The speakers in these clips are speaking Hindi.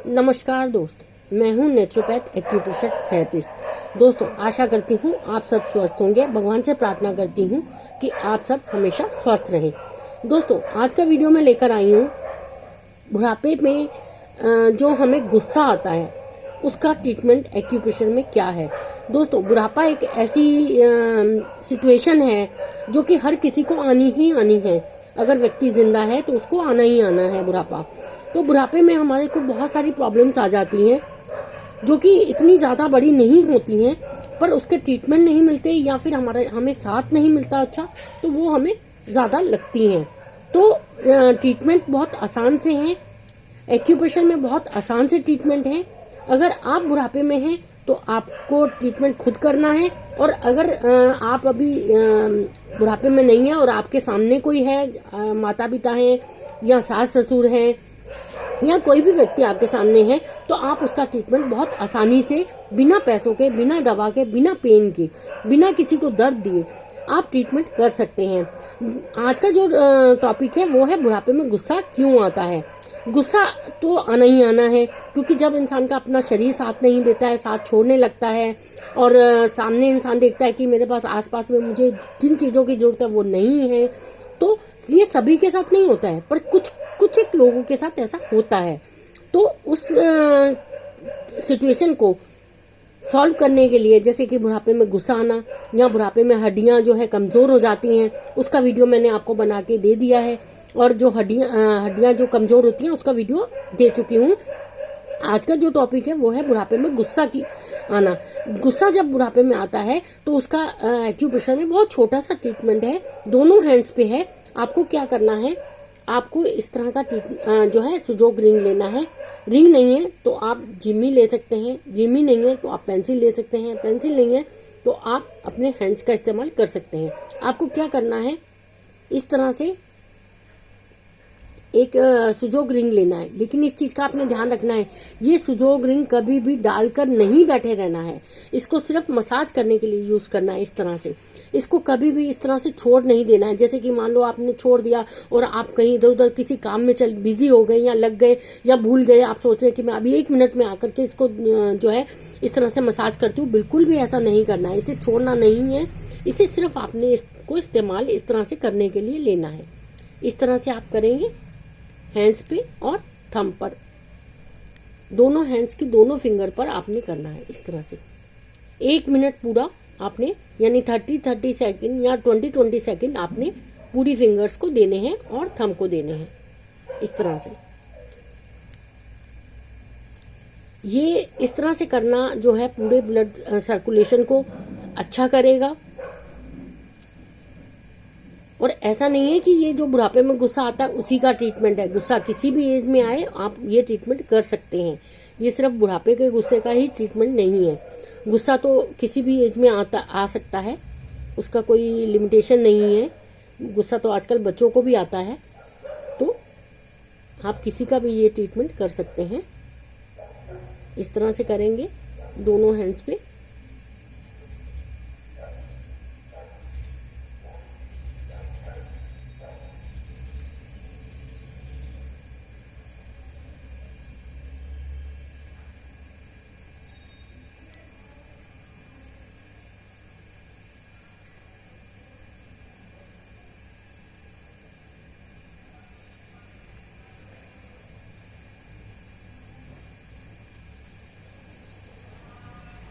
नमस्कार दोस्तों, मैं हूं नेचुरोपैथ एक्यूप्रेशर थेरेपिस्ट। दोस्तों, आशा करती हूं आप सब स्वस्थ होंगे। भगवान से प्रार्थना करती हूं कि आप सब हमेशा स्वस्थ रहें। दोस्तों, आज का वीडियो मैं लेकर आई हूं बुढ़ापे में जो हमें गुस्सा आता है उसका ट्रीटमेंट एक्यूप्रेशर में क्या है। दोस्तों, बुढ़ापा एक ऐसी सिचुएशन है जो कि हर किसी को आनी ही आनी है। अगर व्यक्ति जिंदा है तो उसको आना ही आना है बुढ़ापा। तो बुढ़ापे में हमारे को बहुत सारी प्रॉब्लम्स आ जाती हैं जो कि इतनी ज़्यादा बड़ी नहीं होती हैं, पर उसके ट्रीटमेंट नहीं मिलते या फिर हमें साथ नहीं मिलता अच्छा, तो वो हमें ज़्यादा लगती हैं। तो ट्रीटमेंट बहुत आसान से हैं, एक्यूप्रेशर में बहुत आसान से ट्रीटमेंट है। अगर आप बुढ़ापे में हैं तो आपको ट्रीटमेंट खुद करना है, और अगर आप अभी बुढ़ापे में नहीं है और आपके सामने कोई है, माता पिता हैं या सास ससुर हैं या कोई भी व्यक्ति आपके सामने है, तो आप उसका ट्रीटमेंट बहुत आसानी से बिना पैसों के, बिना दवा के, बिना पेन के, बिना किसी को दर्द दिए आप ट्रीटमेंट कर सकते हैं। आज का जो टॉपिक है वो है बुढ़ापे में गुस्सा क्यों आता है। गुस्सा तो आना ही आना है, क्योंकि जब इंसान का अपना शरीर साथ नहीं देता है, साथ छोड़ने लगता है, और सामने इंसान देखता है कि मेरे पास आसपास में मुझे जिन चीज़ों की जरूरत है वो नहीं है, तो ये सभी के साथ नहीं होता है, पर कुछ एक लोगों के साथ ऐसा होता है। तो उस सिचुएशन को सॉल्व करने के लिए, जैसे कि बुढ़ापे में गुस्सा आना या बुढ़ापे में हड्डियां जो है कमजोर हो जाती हैं, उसका वीडियो मैंने आपको बना के दे दिया है, और जो हड्डियां जो कमजोर होती हैं उसका वीडियो दे चुकी हूँ। आज का जो टॉपिक है वो है बुढ़ापे में गुस्सा की आना। गुस्सा जब बुढ़ापे में आता है तो उसका एक्यूप्रेशर में बहुत छोटा सा ट्रीटमेंट है, दोनों हैंड्स पे है। आपको क्या करना है, आपको इस तरह का जो है सुजोग रिंग लेना है। रिंग नहीं है तो आप जिम्मी ले सकते हैं, जिम्मी नहीं है तो आप पेंसिल ले सकते हैं, पेंसिल नहीं है तो आप अपने हैंड्स का इस्तेमाल कर सकते हैं। आपको क्या करना है, इस तरह से एक सुजोग रिंग लेना है, लेकिन इस चीज का आपने ध्यान रखना है, ये सुजोग रिंग कभी भी डालकर नहीं बैठे रहना है। इसको सिर्फ मसाज करने के लिए यूज करना है। इस तरह से इसको कभी भी इस तरह से छोड़ नहीं देना है। जैसे कि मान लो आपने छोड़ दिया और आप कहीं इधर उधर किसी काम में बिजी हो गए या लग गए या भूल गए, आप सोच रहे कि मैं अभी 1 मिनट में आकर के इसको जो है इस तरह से मसाज करती हूँ, बिल्कुल भी ऐसा नहीं करना है। इसे छोड़ना नहीं है, इसे सिर्फ आपने इसको इस्तेमाल इस तरह से करने के लिए लेना है। इस तरह से आप करेंगे हैंड्स पे और थंब पर, दोनों हैंड्स की दोनों फिंगर पर आपने करना है इस तरह से। 1 मिनट पूरा आपने, यानी 30 सेकंड या 20 सेकंड आपने पूरी फिंगर्स को देने हैं और थंब को देने हैं इस तरह से। ये इस तरह से करना जो है पूरे ब्लड सर्कुलेशन को अच्छा करेगा। और ऐसा नहीं है कि ये जो बुढ़ापे में गुस्सा आता है उसी का ट्रीटमेंट है। गुस्सा किसी भी एज में आए आप ये ट्रीटमेंट कर सकते हैं। ये सिर्फ बुढ़ापे के गुस्से का ही ट्रीटमेंट नहीं है। गुस्सा तो किसी भी एज में आ सकता है, उसका कोई लिमिटेशन नहीं है। गुस्सा तो आजकल बच्चों को भी आता है, तो आप किसी का भी ये ट्रीटमेंट कर सकते हैं। इस तरह से करेंगे दोनों हैंड्स पे।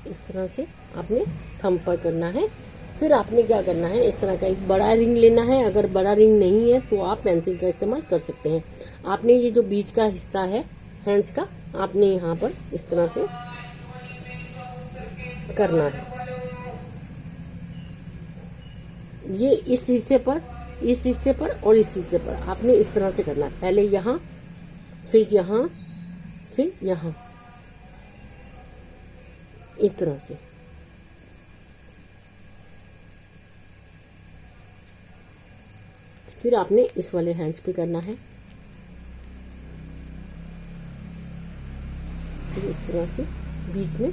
इस तरह से आपने थंब पर करना है। फिर आपने क्या करना है, इस तरह का एक बड़ा रिंग लेना है। अगर बड़ा रिंग नहीं है तो आप पेंसिल का इस्तेमाल कर सकते हैं। आपने ये जो बीच का हिस्सा है हैंड्स का, आपने यहाँ पर इस तरह से करना है। ये इस हिस्से पर, इस हिस्से पर और इस हिस्से पर आपने इस तरह से करना है। पहले यहाँ, फिर यहाँ, फिर यहाँ, इस तरह से। फिर आपने इस वाले हैंड्स पे करना है, फिर इस तरह से बीच में,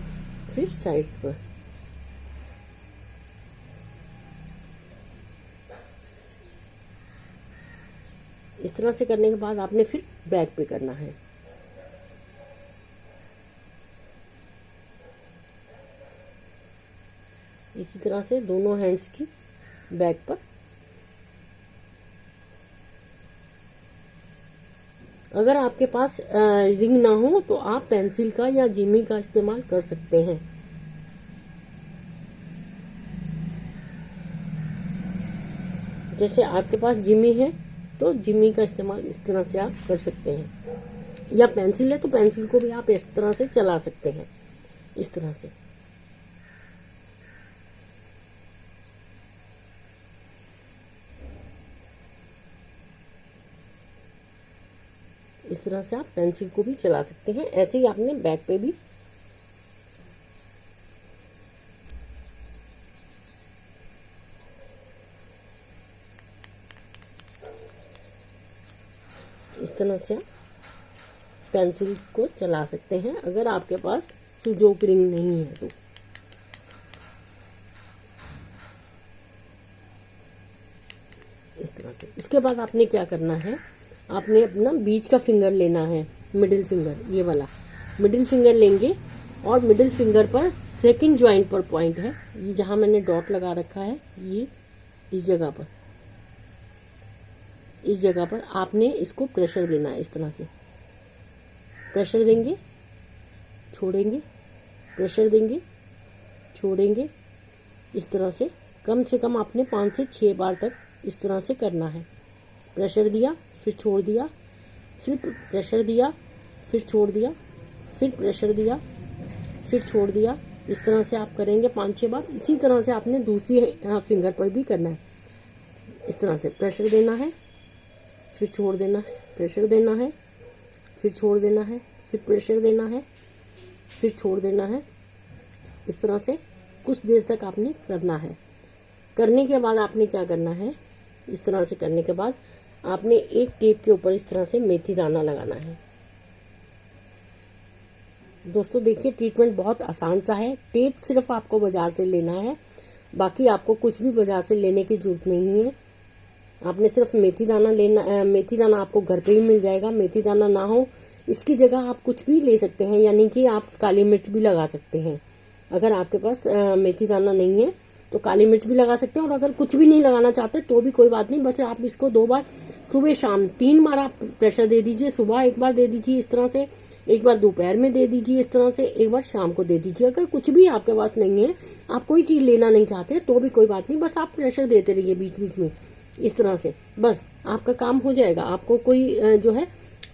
फिर साइड्स पर। इस तरह से करने के बाद आपने फिर बैक पे करना है। इसी तरह से दोनों हैंड्स की बैक पर। अगर आपके पास रिंग ना हो तो आप पेंसिल का या जिमी का इस्तेमाल कर सकते हैं। जैसे आपके पास जिमी है तो जिमी का इस्तेमाल इस तरह से आप कर सकते हैं, या पेंसिल है तो पेंसिल को भी आप इस तरह से चला सकते हैं, इस तरह से। इस तरह से आप पेंसिल को भी चला सकते हैं। ऐसे ही आपने बैक पे भी इस तरह से आप पेंसिल को चला सकते हैं, अगर आपके पास सुजोक रिंग नहीं है तो। इस तरह से। इसके बाद आपने क्या करना है, आपने अपना बीच का फिंगर लेना है, मिडिल फिंगर, ये वाला मिडिल फिंगर लेंगे और मिडिल फिंगर पर सेकंड ज्वाइंट पर पॉइंट है, ये जहां मैंने डॉट लगा रखा है, ये इस जगह पर आपने इसको प्रेशर देना है। इस तरह से प्रेशर देंगे, छोड़ेंगे, प्रेशर देंगे, छोड़ेंगे। इस तरह से कम आपने 5 से 6 बार तक इस तरह से करना है। प्रेशर दिया, फिर छोड़ दिया, फिर प्रेशर दिया, फिर छोड़ दिया, फिर प्रेशर दिया, फिर छोड़ दिया। इस तरह से आप करेंगे 5-6 बार। इसी तरह से आपने दूसरी फिंगर पर भी करना है। इस तरह से प्रेशर देना है, फिर छोड़ देना है, प्रेशर देना है, फिर छोड़ देना है, फिर प्रेशर देना है, फिर छोड़ देना है। इस तरह से कुछ देर तक आपने करना है। करने के बाद आपने क्या करना है, इस तरह से करने के बाद आपने एक टेप के ऊपर इस तरह से मेथी दाना लगाना है। दोस्तों देखिए, ट्रीटमेंट बहुत आसान सा है। टेप सिर्फ आपको बाजार से लेना है, बाकी आपको कुछ भी बाजार से लेने की जरूरत नहीं है। आपने सिर्फ मेथी दाना लेना, मेथी दाना आपको घर पे ही मिल जाएगा। मेथी दाना ना हो इसकी जगह आप कुछ भी ले सकते हैं, यानी कि आप काली मिर्च भी लगा सकते हैं। अगर आपके पास मेथी दाना नहीं है तो काली मिर्च भी लगा सकते हैं, और अगर कुछ भी नहीं लगाना चाहते तो भी कोई बात नहीं। बस आप इसको 2 बार सुबह शाम 3 बार आप प्रेशर दे दीजिए। सुबह एक बार दे दीजिए इस तरह से, एक बार दोपहर में दे दीजिए इस तरह से, एक बार शाम को दे दीजिए। अगर कुछ भी आपके पास नहीं है, आप कोई चीज लेना नहीं चाहते तो भी कोई बात नहीं, बस आप प्रेशर देते रहिए बीच बीच में इस तरह से, बस आपका काम हो जाएगा। आपको कोई जो है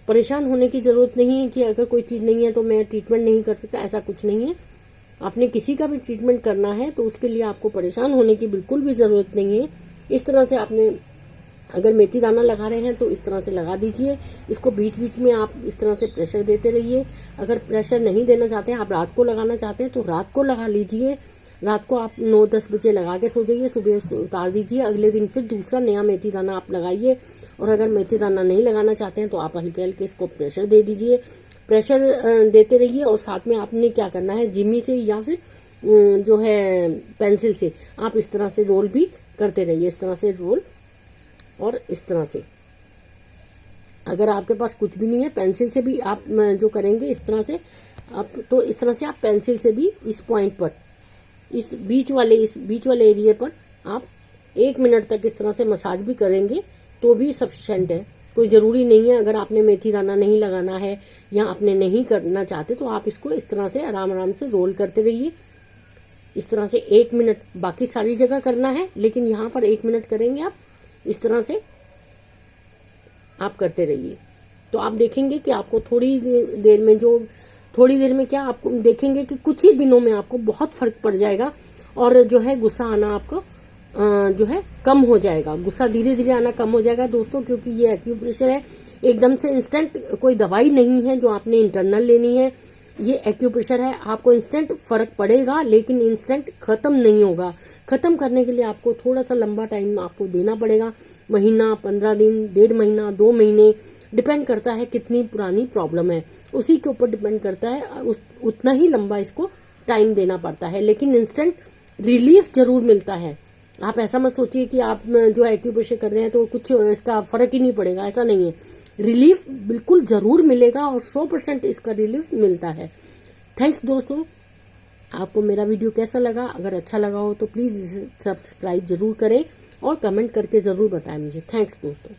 परेशान होने की जरूरत नहीं है कि अगर कोई चीज नहीं है तो मैं ट्रीटमेंट नहीं कर सकता, ऐसा कुछ नहीं है। आपने किसी का भी ट्रीटमेंट करना है तो उसके लिए आपको परेशान होने की बिल्कुल भी जरूरत नहीं है। इस तरह से आपने अगर मेथी दाना लगा रहे हैं तो इस तरह से लगा दीजिए। इसको बीच बीच में आप इस तरह से प्रेशर देते रहिए। अगर प्रेशर नहीं देना चाहते हैं, आप रात को लगाना चाहते हैं तो रात को लगा लीजिए। रात को आप 9-10 बजे लगा के सो जाइए, सुबह उतार दीजिए। अगले दिन फिर दूसरा नया मेथी दाना आप लगाइए। और अगर मेथी दाना नहीं लगाना चाहते हैं तो आप हल्के हल्के इसको प्रेशर दे दीजिए, प्रेशर देते रहिए। और साथ में आपने क्या करना है, जिमी से या फिर जो है पेंसिल से आप इस तरह से रोल भी करते रहिए, इस तरह से रोल। और इस तरह से अगर आपके पास कुछ भी नहीं है, पेंसिल से भी आप जो करेंगे इस तरह से आप, तो इस तरह से आप पेंसिल से भी इस पॉइंट पर, इस बीच वाले एरिया पर आप 1 मिनट तक इस तरह से मसाज भी करेंगे तो भी सफिशिएंट है। कोई जरूरी नहीं है, अगर आपने मेथी दाना नहीं लगाना है या आपने नहीं करना चाहते तो आप इसको इस तरह से आराम आराम से रोल करते रहिए। इस तरह से 1 मिनट, बाकी सारी जगह करना है लेकिन यहाँ पर 1 मिनट करेंगे आप। इस तरह से आप करते रहिए तो आप देखेंगे कि आपको थोड़ी देर में क्या आपको देखेंगे कि कुछ ही दिनों में आपको बहुत फर्क पड़ जाएगा। और जो है गुस्सा आना आपको जो है कम हो जाएगा। गुस्सा धीरे धीरे आना कम हो जाएगा दोस्तों, क्योंकि ये एक्यूप्रेशर है, एकदम से इंस्टेंट कोई दवाई नहीं है जो आपने इंटरनल लेनी है। ये एक्यूप्रेशर है, आपको इंस्टेंट फर्क पड़ेगा लेकिन इंस्टेंट खत्म नहीं होगा। खत्म करने के लिए आपको थोड़ा सा लंबा टाइम आपको देना पड़ेगा, महीना, 15 दिन, 1.5 महीना, 2 महीने, डिपेंड करता है कितनी पुरानी प्रॉब्लम है, उसी के ऊपर डिपेंड करता है। उतना ही लंबा इसको टाइम देना पड़ता है, लेकिन इंस्टेंट रिलीफ जरूर मिलता है। आप ऐसा मत सोचिए कि आप जो एक्यूप्रेशर कर रहे हैं तो कुछ इसका फर्क ही नहीं पड़ेगा, ऐसा नहीं है। रिलीफ बिल्कुल जरूर मिलेगा और 100% इसका रिलीफ मिलता है। थैंक्स दोस्तों। आपको मेरा वीडियो कैसा लगा? अगर अच्छा लगा हो तो प्लीज़ इसे सब्सक्राइब जरूर करें और कमेंट करके ज़रूर बताएं मुझे। थैंक्स दोस्तों।